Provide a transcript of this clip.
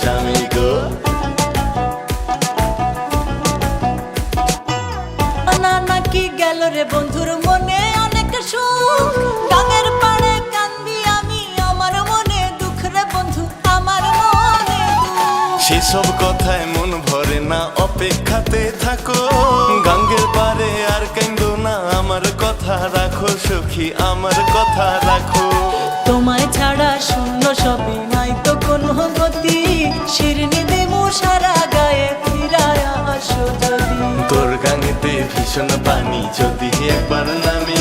স্বামী গো। না নাকি গেল রে বন্ধুর মনে অনেক সুখ, গাঙের পাড়ে কান্দি আমি আমার মনে দুঃখ রে বন্ধু আমার মনে দুঃখ। সেসব কথায় মন ভরে না, অপেক্ষাতে থাকো গাঙ্গের পারে আর কান্দো না, আমার কথা রাখো সখী আমার কথা রাখো। তোমায় ছাড়া শূন্য সবই নাই তো কোনো গতি, শিরনি দেবো সারা গায়ে ফিরায় আসো যদি। তোর গাঙেতে ভীষণ পানি যদি একবার নামে